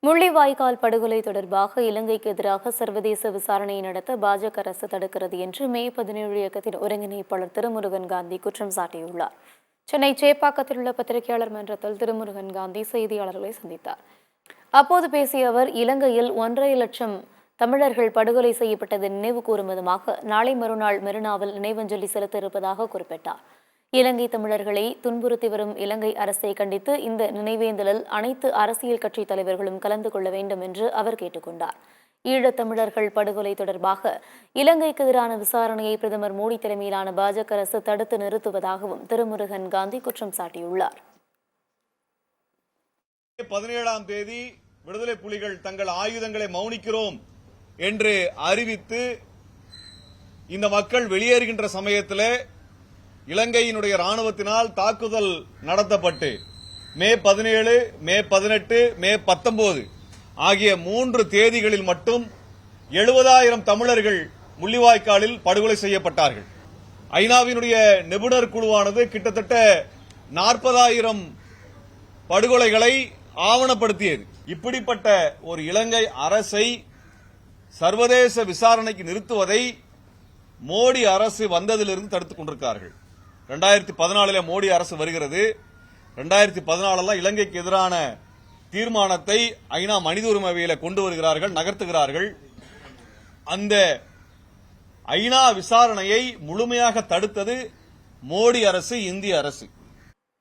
முள்ளிவாய்க்கால் படுகொலை தொடர்பாக இலங்கைக்கு எதிராக சர்வதேச விசாரணையை நடத்த பாஜக அரசு தடுக்கிறது என்று மே 17 இயக்கத்தின் ஒருங்கிணைப்பாளர் திருமுருகன் காந்தி குற்றம் சாட்டியுள்ளார். சென்னை சேப்பாக்கத்தில் உள்ள பத்திரிகையாளர் மன்றத்தில் திருமுருகன் காந்தி செய்தியாளர்களை சந்தித்தார். அப்போது பேசிய அவர், இலங்கையில் 1.5 லட்சம் தமிழர்கள் படுகொலை செய்யப்பட்டதை நினைவு கூறும் விதமாக நாளை மறுநாள் மெரினாவில் நினைவஞ்சலி செலுத்த இருப்பதாக குறிப்பிட்டார். இலங்கை தமிழர்களை துன்புறுத்தி வரும் இலங்கை அரசை கண்டித்து இந்த நினைவேந்தலில் அனைத்து அரசியல் கட்சி தலைவர்களும் கலந்து கொள்ள வேண்டும் என்று அவர் கேட்டுக்கொண்டார். ஈழத் தமிழர்கள் படுகொலை தொடர்பாக இலங்கைக்கு எதிரான விசாரணையை பிரதமர் மோடி தலைமையிலான பாஜக அரசு தடுத்து நிறுத்துவதாகவும் திருமுருகன் காந்தி குற்றம் சாட்டியுள்ளார். 17ஆம் தேதி விடுதலை புலிகள் தங்கள் ஆயுதங்களை மௌனிக்கிறோம் என்று அறிவித்து இந்த மக்கள் வெளியேறுகின்ற சமயத்தில் இலங்கையினுடைய ராணுவத்தினால் தாக்குதல் நடத்தப்பட்டு மே 17, மே 18, மே 19 ஆகிய 3 தேதிகளில் மட்டும் 70,000 தமிழர்கள் முள்ளிவாய்க்காலில் படுகொலை செய்யப்பட்டார்கள். ஐநாவினுடைய நிபுணர் குழுவானது கிட்டத்தட்ட 40,000 படுகொலைகளை ஆவணப்படுத்தியது. இப்படிப்பட்ட ஒரு இலங்கை அரசை சர்வதேச விசாரணைக்கு நிறுத்துவதை மோடி அரசு வந்ததிலிருந்து தடுத்துக் கொண்டிருக்கிறார்கள். 2014 மோடி அரசு வருகிறது. 2014 இலங்கைக்கு எதிரான தீர்மானத்தை ஐநா மனித உரிமை அவையில கொண்டு வருகிறார்கள், நகர்த்துகிறார்கள். அந்த ஐநா விசாரணையை முழுமையாக தடுத்தது மோடி அரசு, இந்திய அரசு.